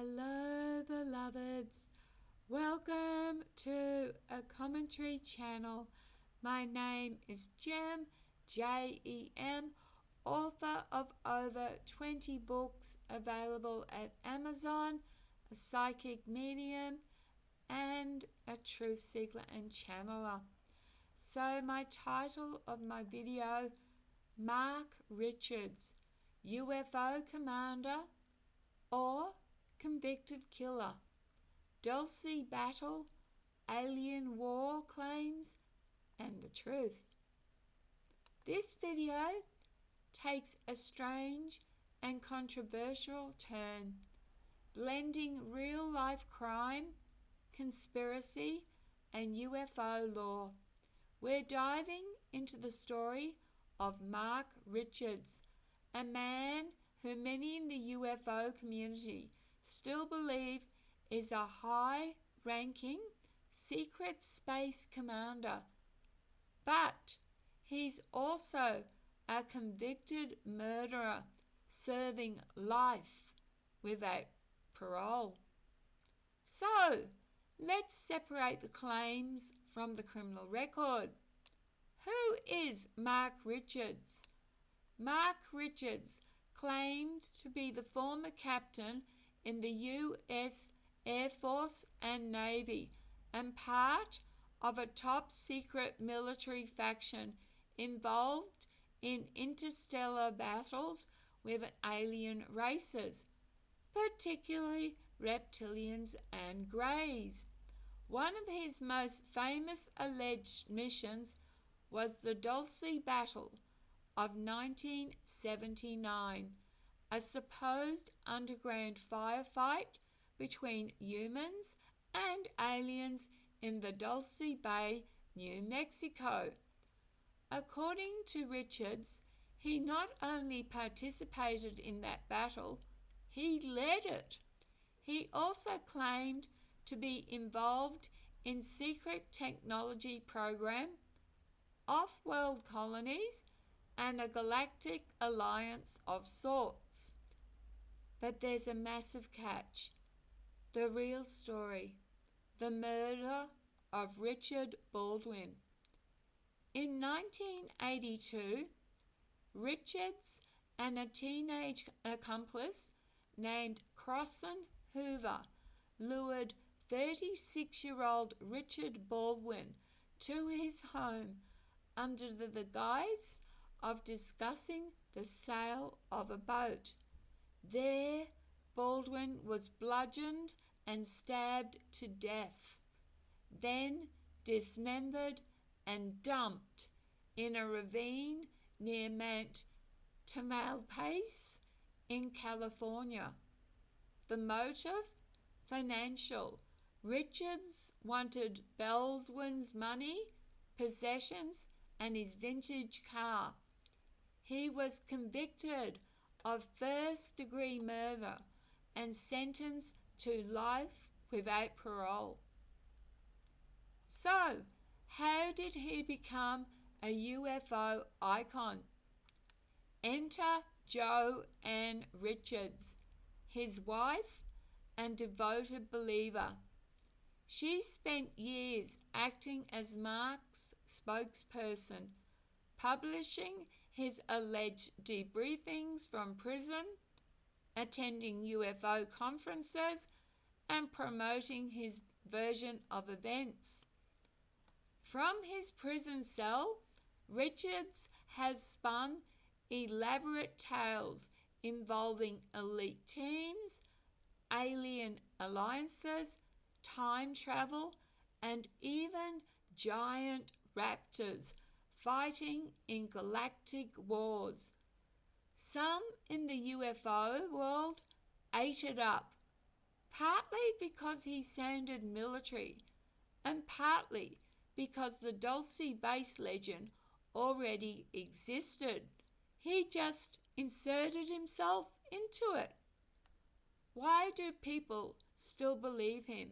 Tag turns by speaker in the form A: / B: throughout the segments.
A: Hello, beloveds. Welcome to a commentary channel. My name is Jem, Jem, author of over 20 books available at Amazon, a psychic medium, and a truth seeker and channeler. So my title of my video, Mark Richards, UFO Commander or Convicted Killer, Dulce Battle, Alien War Claims, and the Truth. This video takes a strange and controversial turn, blending real-life crime, conspiracy, and UFO lore. We're diving into the story of Mark Richards, a man who many in the UFO community still believe is a high-ranking secret space commander. But he's also a convicted murderer serving life without parole. So, let's separate the claims from the criminal record. Who is Mark Richards? Mark Richards claimed to be the former captain in the U.S. Air Force and Navy and part of a top-secret military faction involved in interstellar battles with alien races, particularly reptilians and greys. One of his most famous alleged missions was the Dulce Battle of 1979, a supposed underground firefight between humans and aliens in the Dulce Bay, New Mexico. According to Richards, he not only participated in that battle, he led it. He also claimed to be involved in secret technology program, off-world colonies, and a galactic alliance of sorts. But there's a massive catch. The real story. The murder of Richard Baldwin. In 1982, Richards and a teenage accomplice named Crossan Hoover lured 36-year-old Richard Baldwin to his home under the guise of discussing the sale of a boat. There, Baldwin was bludgeoned and stabbed to death, then dismembered and dumped in a ravine near Mount Tamalpais in California. The motive? Financial. Richards wanted Baldwin's money, possessions, and his vintage car. He was convicted of first-degree murder and sentenced to life without parole. So, how did he become a UFO icon? Enter Joanne Richards, his wife and devoted believer. She spent years acting as Mark's spokesperson, publishing his alleged debriefings from prison, attending UFO conferences, and promoting his version of events. From his prison cell, Richards has spun elaborate tales involving elite teams, alien alliances, time travel, and even giant raptors fighting in galactic wars. Some in the UFO world ate it up, partly because he sounded military, and partly because the Dulce base legend already existed. He just inserted himself into it. Why do people still believe him?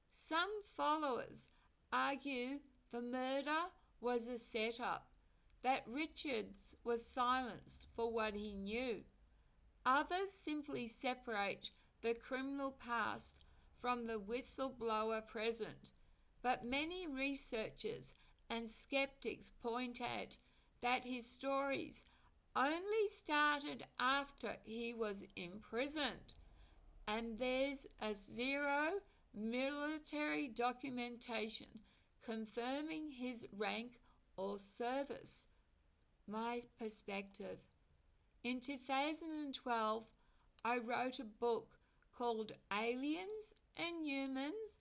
A: Some followers argue the murder was a setup, that Richards was silenced for what he knew. Others simply separate the criminal past from the whistleblower present, but many researchers and skeptics point out that his stories only started after he was imprisoned, and there's a zero military documentation confirming his rank or service. My perspective. In 2012, I wrote a book called Aliens and Humans,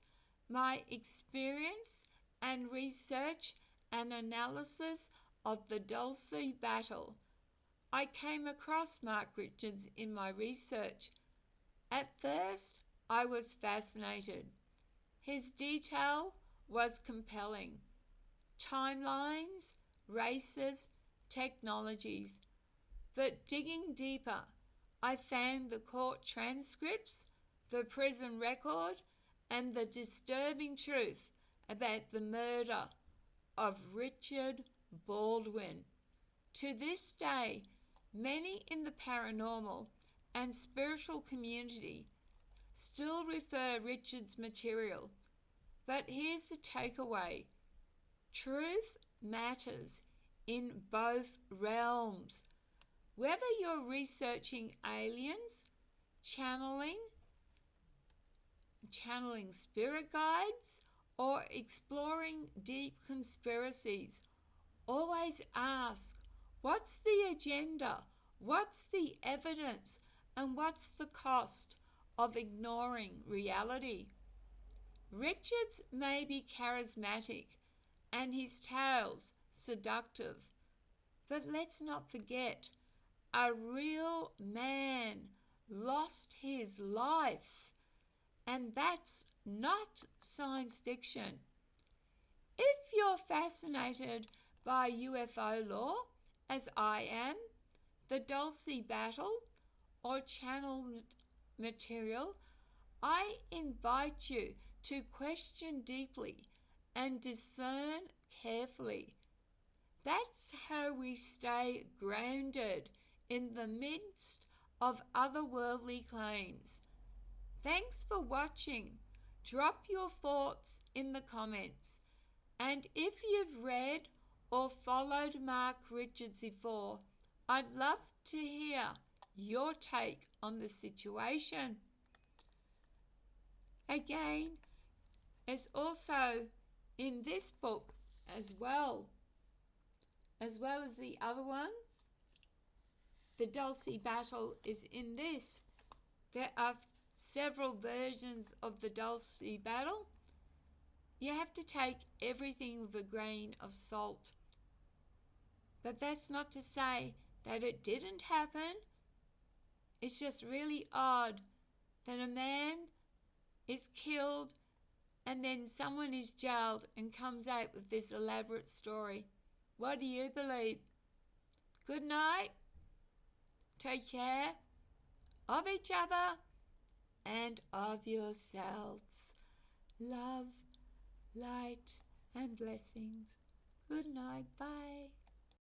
A: My Experience and Research and Analysis of the Dulce Battle. I came across Mark Richards in my research. At first, I was fascinated. His detail was compelling. Timelines, races, technologies. But digging deeper, I found the court transcripts, the prison record, and the disturbing truth about the murder of Richard Baldwin. To this day, many in the paranormal and spiritual community still refer Richard's material. But here's the takeaway. Truth matters in both realms. Whether you're researching aliens, channeling spirit guides, or exploring deep conspiracies, always ask, what's the agenda? What's the evidence? And what's the cost of ignoring reality? Richards may be charismatic and his tales seductive, but let's not forget, a real man lost his life, and that's not science fiction. If you're fascinated by UFO lore, as I am, the Dulce battle, or channeled material, I invite you to question deeply and discern carefully. That's how we stay grounded in the midst of otherworldly claims. Thanks for watching. Drop your thoughts in the comments. And if you've read or followed Mark Richards before, I'd love to hear your take on the situation. Again, it's also in this book as well as the other one. The Dulce battle is in this. There are several versions of the Dulce battle. You have to take everything with a grain of salt. But that's not to say that it didn't happen. It's just really odd that a man is killed and then someone is jailed and comes out with this elaborate story. What do you believe? Good night. Take care of each other and of yourselves. Love, light, and blessings. Good night. Bye.